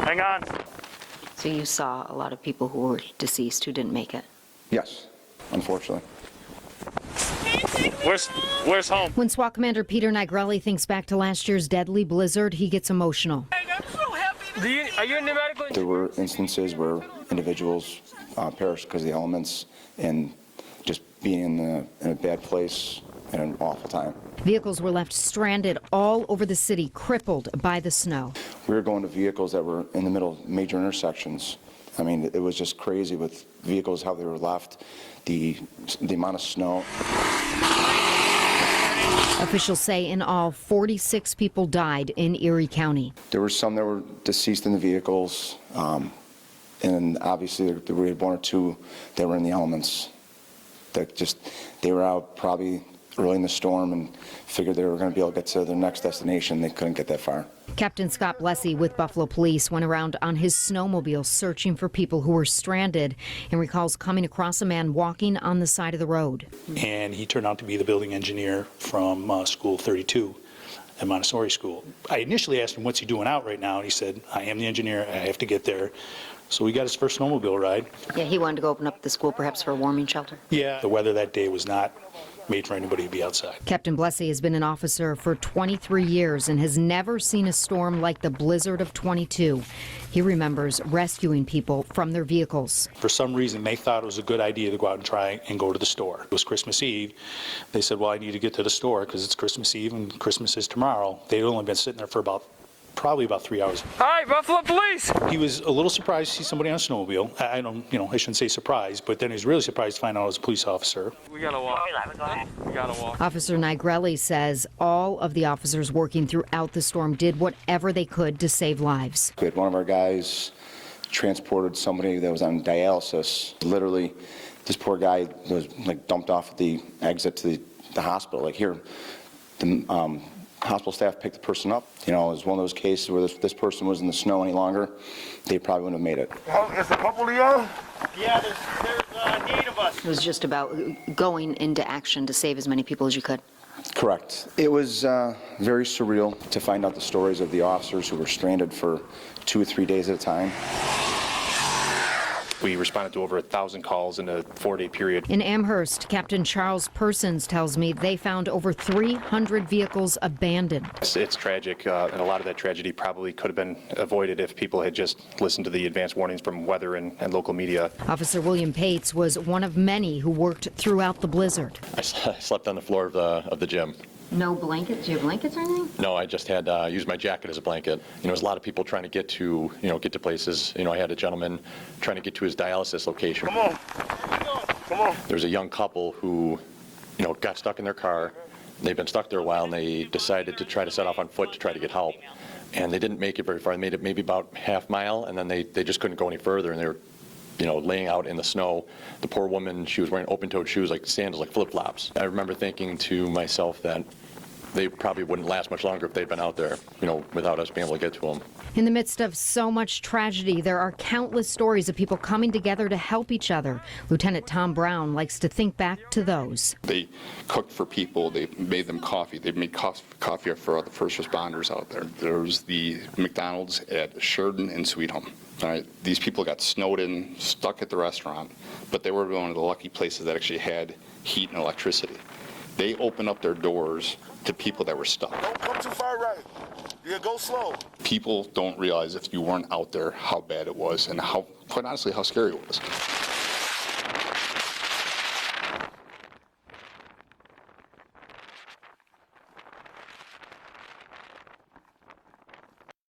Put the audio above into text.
Hang on. So you saw a lot of people who were deceased who didn't make it? Yes, unfortunately. Where's home? When SWAT Commander Peter Nigrelli thinks back to last year's deadly blizzard, he gets emotional. I'm so happy. Are you in the medical? There were instances where individuals perished because of the elements and just being in a bad place at an awful time. Vehicles were left stranded all over the city, crippled by the snow. We were going to vehicles that were in the middle of major intersections. I mean, it was just crazy with vehicles, how they were left, the amount of snow. Officials say in all, 46 people died in Erie County. There were some that were deceased in the vehicles, and obviously there were one or two that were in the elements. They were out probably early in the storm and figured they were going to be able to get to their next destination. They couldn't get that far. Captain Scott Blessey with Buffalo Police went around on his snowmobile searching for people who were stranded and recalls coming across a man walking on the side of the road. And he turned out to be the building engineer from School 32 at Montessori School. I initially asked him, what's he doing out right now? And he said, I am the engineer, I have to get there. So we got his first snowmobile ride. Yeah, he wanted to go open up the school perhaps for a warming shelter. Yeah, the weather that day was not made for anybody to be outside. Captain Blessey has been an officer for 23 years and has never seen a storm like the blizzard of 22. He remembers rescuing people from their vehicles. For some reason, they thought it was a good idea to go out and try and go to the store. It was Christmas Eve. They said, well, I need to get to the store because it's Christmas Eve and Christmas is tomorrow. They'd only been sitting there for probably about 3 hours. Hi, Buffalo Police! He was a little surprised to see somebody on a snowmobile. I shouldn't say surprised, but then he was really surprised to find out it was a police officer. We gotta walk. We gotta walk. Officer Nigrelli says all of the officers working throughout the storm did whatever they could to save lives. We had one of our guys transported somebody that was on dialysis. Literally, this poor guy was like dumped off at the exit to the hospital. Like here, the hospital staff picked the person up. You know, it was one of those cases where this person was in the snow any longer, they probably wouldn't have made it. Is a couple of y'all? Yeah, there's 8 of us. It was just about going into action to save as many people as you could. Correct. It was very surreal to find out the stories of the officers who were stranded for 2 or 3 days at a time. We responded to over 1,000 calls in a 4-day period. In Amherst, Captain Charles Persons tells me they found over 300 vehicles abandoned. It's tragic, and a lot of that tragedy probably could have been avoided if people had just listened to the advance warnings from weather and local media. Officer William Pates was one of many who worked throughout the blizzard. I slept on the floor of the gym. No blankets? Do you have blankets or anything? No, I just had used my jacket as a blanket. There's a lot of people trying to get to places. I had a gentleman trying to get to his dialysis location. Come on. Come on. There's a young couple who, got stuck in their car. They've been stuck there a while, and they decided to try to set off on foot to try to get help. And they didn't make it very far. They made it maybe about half mile, and then they just couldn't go any further, and they were laying out in the snow. The poor woman, she was wearing open-toed shoes, like sandals, like flip-flops. I remember thinking to myself that they probably wouldn't last much longer if they'd been out there, without us being able to get to them. In the midst of so much tragedy, there are countless stories of people coming together to help each other. Lieutenant Tom Brown likes to think back to those. They cooked for people. They made them coffee. They made coffee for the first responders out there. There was the McDonald's at Sheridan and Sweet Home. All right, these people got snowed in, stuck at the restaurant, but they were one of the lucky places that actually had heat and electricity. They opened up their doors to people that were stuck. Don't come too far right. Yeah, go slow. People don't realize if you weren't out there how bad it was and quite honestly, how scary it was.